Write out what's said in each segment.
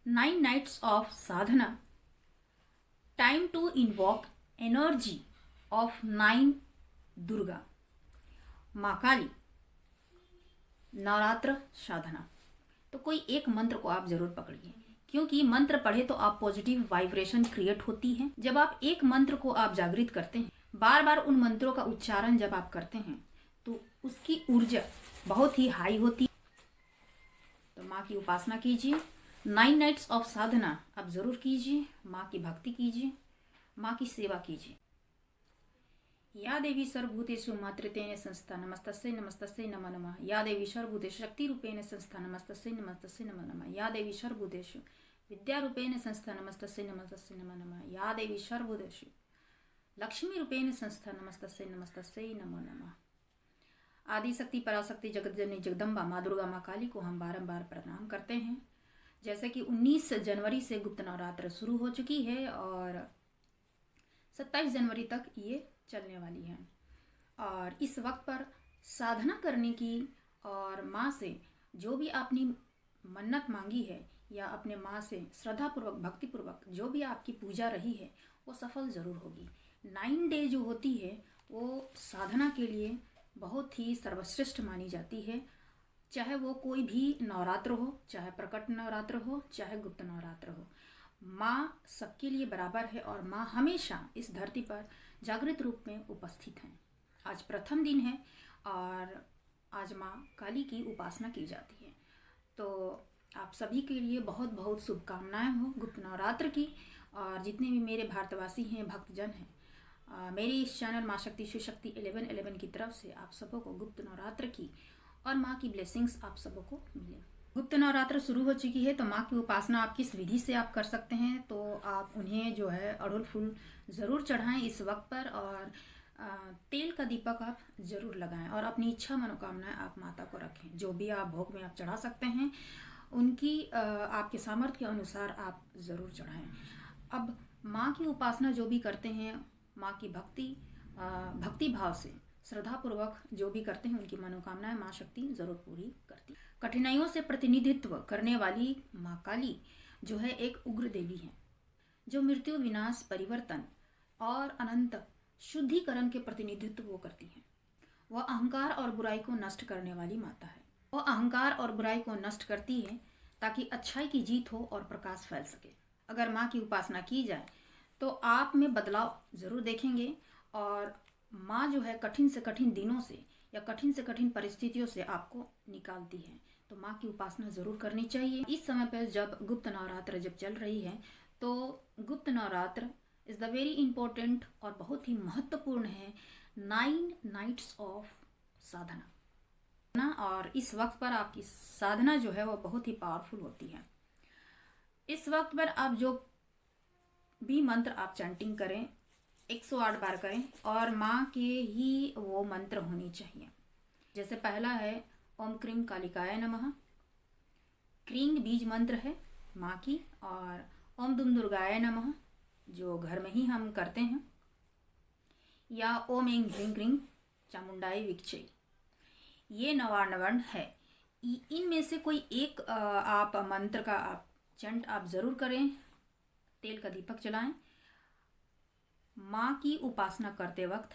9 nights of sadhana, time to invoke energy of 9 Durga, Maa Kali, Navratra साधना। तो कोई एक मंत्र को आप जरूर पकड़िए, क्योंकि मंत्र पढ़े तो आप पॉजिटिव वाइब्रेशन क्रिएट होती है। जब आप एक मंत्र को आप जागृत करते हैं, बार बार उन मंत्रों का उच्चारण जब आप करते हैं तो उसकी ऊर्जा बहुत ही हाई होती है। तो माँ की उपासना कीजिए, 9 नाइट्स ऑफ साधना आप जरूर कीजिए, माँ की भक्ति कीजिए, माँ की सेवा कीजिए। या देवी सर्वभूतेषु मातृतेन संस्था नमस्तस्यै नमस्तस्यै नमः नमः। या देवी सर्वभूतेषु शक्तिरूपेण संस्था नमस्तस्यै नमस्तस्यै नमः नमः। या देवी सर्वभूतेषु विद्यारूपेण संस्था नमस्तस्यै नमस्तस्यै नमः नमः। या देवी सर्वभूतेषु लक्ष्मीरूपेण संस्था नमस्तस्यै नमस्तस्यै नमो नमः। आदि शक्ति पराशक्ति जगतजननी जगदम्बा माँ दुर्गा माँ काली को हम बारंबार प्रणाम करते हैं। जैसे कि 19 जनवरी से गुप्त नवरात्र शुरू हो चुकी है और 27 जनवरी तक ये चलने वाली है। और इस वक्त पर साधना करने की और माँ से जो भी आपने मन्नत मांगी है या अपने माँ से श्रद्धापूर्वक भक्तिपूर्वक जो भी आपकी पूजा रही है वो सफल ज़रूर होगी। 9 डे जो होती है वो साधना के लिए बहुत ही सर्वश्रेष्ठ मानी जाती है। चाहे वो कोई भी नवरात्र हो, चाहे प्रकट नवरात्र हो, चाहे गुप्त नवरात्र हो, माँ सबके लिए बराबर है और माँ हमेशा इस धरती पर जागृत रूप में उपस्थित हैं। आज प्रथम दिन है और आज माँ काली की उपासना की जाती है। तो आप सभी के लिए बहुत बहुत शुभकामनाएं हो गुप्त नवरात्र की। और जितने भी मेरे भारतवासी हैं, भक्तजन हैं, मेरी इस चैनल माँ शक्ति शिव शक्ति 1111 की तरफ से आप सबों को गुप्त नवरात्र की और माँ की ब्लेसिंग्स आप सबों को मिले। गुप्त नवरात्र शुरू हो चुकी है तो माँ की उपासना आप किस विधि से आप कर सकते हैं, तो आप उन्हें जो है अड़हुल फूल ज़रूर चढ़ाएं इस वक्त पर और तेल का दीपक आप ज़रूर लगाएं और अपनी इच्छा मनोकामनाएं आप माता को रखें। जो भी आप भोग में आप चढ़ा सकते हैं उनकी आपके सामर्थ्य के अनुसार आप ज़रूर चढ़ाएं। अब माँ की उपासना जो भी करते हैं, माँ की भक्ति भाव से श्रद्धापूर्वक जो भी करते हैं उनकी मनोकामनाएं माँ शक्ति ज़रूर पूरी करती। कठिनाइयों से प्रतिनिधित्व करने वाली माँ काली जो है एक उग्र देवी है, जो मृत्यु विनाश परिवर्तन और अनंत शुद्धिकरण के प्रतिनिधित्व वो करती हैं। वह अहंकार और बुराई को नष्ट करने वाली माता है। वह अहंकार और बुराई को नष्ट करती है ताकि अच्छाई की जीत हो और प्रकाश फैल सके। अगर माँ की उपासना की जाए तो आप में बदलाव ज़रूर देखेंगे और माँ जो है कठिन से कठिन दिनों से या कठिन से कठिन परिस्थितियों से आपको निकालती है। तो माँ की उपासना ज़रूर करनी चाहिए। इस समय पर जब गुप्त नवरात्र जब चल रही है तो गुप्त Navratra is the very important और बहुत ही महत्वपूर्ण है 9 नाइट्स ऑफ साधना। और इस वक्त पर आपकी साधना जो है वो बहुत ही पावरफुल होती है। इस वक्त पर आप जो भी मंत्र आप चैंटिंग करें 108 बार करें और माँ के ही वो मंत्र होनी चाहिए। जैसे पहला है ओम क्रीम कालिकाय नमः। क्रींग बीज मंत्र है माँ की, और ओम दुम दुर्गाय नमः जो घर में ही हम करते हैं, या ओम ऐं ह्रीं क्रीं चामुंडाई विक्षय, ये नवार्णवर्ण है। इनमें से कोई एक आप मंत्र का आप चंट आप ज़रूर करें, तेल का दीपक जलाएं। माँ की उपासना करते वक्त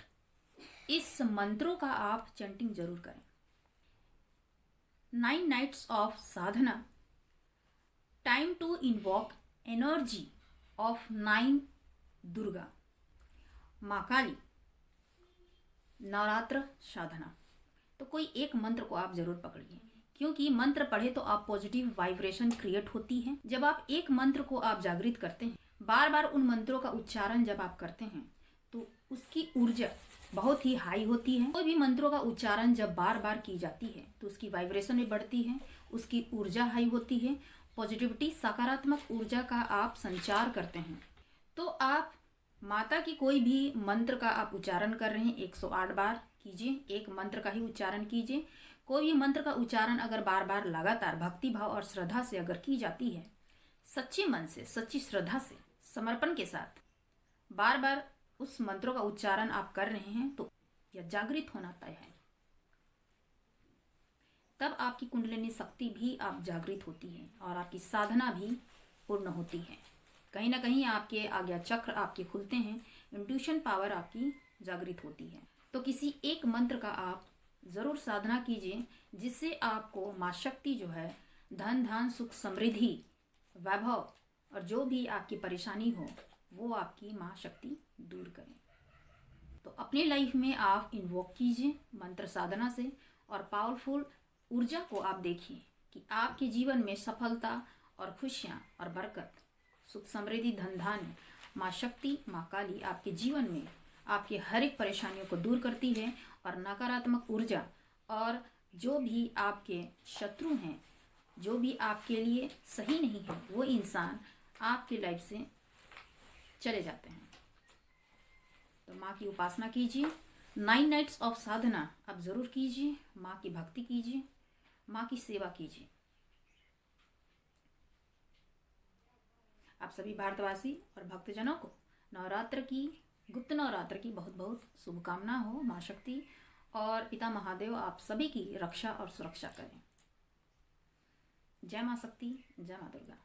इस मंत्रों का आप चैंटिंग जरूर करें। 9 nights of sadhana, time to invoke energy of 9 Durga, Maa Kali, Navratra साधना। तो कोई एक मंत्र को आप जरूर पकड़िए, क्योंकि मंत्र पढ़े तो आप पॉजिटिव वाइब्रेशन क्रिएट होती है। जब आप एक मंत्र को आप जागृत करते हैं, बार बार उन मंत्रों का उच्चारण जब आप करते हैं तो उसकी ऊर्जा बहुत ही हाई होती है। कोई भी मंत्रों का उच्चारण जब बार बार की जाती है तो उसकी वाइब्रेशन भी बढ़ती है, उसकी ऊर्जा हाई होती है, पॉजिटिविटी सकारात्मक ऊर्जा का आप संचार करते हैं। तो आप माता की कोई भी मंत्र का आप उच्चारण कर रहे हैं 108 बार कीजिए, एक मंत्र का ही उच्चारण कीजिए। कोई भी मंत्र का उच्चारण अगर बार बार लगातार भक्ति भाव और श्रद्धा से अगर की जाती है, सच्चे मन से, सच्ची श्रद्धा से, समर्पण के साथ बार बार उस मंत्रों का उच्चारण आप कर रहे हैं तो यह जागृत होना तय है। तब आपकी कुंडलिनी शक्ति भी आप जागृत होती है और आपकी साधना भी पूर्ण होती है। कहीं ना कहीं आपके आज्ञा चक्र आपके खुलते हैं, इंट्यूशन पावर आपकी जागृत होती है। तो किसी एक मंत्र का आप ज़रूर साधना कीजिए, जिससे आपको माँ शक्ति जो है धन धान सुख समृद्धि वैभव और जो भी आपकी परेशानी हो वो आपकी माँ शक्ति दूर करें। तो अपनी लाइफ में आप इन्वोक कीजिए मंत्र साधना से और पावरफुल ऊर्जा को आप देखिए कि आपके जीवन में सफलता और खुशियाँ और बरकत, सुख समृद्धि, धन धान्य, माँ शक्ति, माँ काली आपके जीवन में आपके हर एक परेशानियों को दूर करती है और नकारात्मक ऊर्जा और जो भी आपके शत्रु हैं, जो भी आपके लिए सही नहीं है, वो इंसान आपकी लाइफ से चले जाते हैं। तो माँ की उपासना कीजिए, 9 नाइट्स ऑफ साधना आप ज़रूर कीजिए, माँ की भक्ति कीजिए, माँ की सेवा कीजिए। आप सभी भारतवासी और भक्तजनों को नवरात्र की, गुप्त नवरात्र की बहुत बहुत शुभकामना हो। माँ शक्ति और पिता महादेव आप सभी की रक्षा और सुरक्षा करें। जय माँ शक्ति, जय माँ दुर्गा।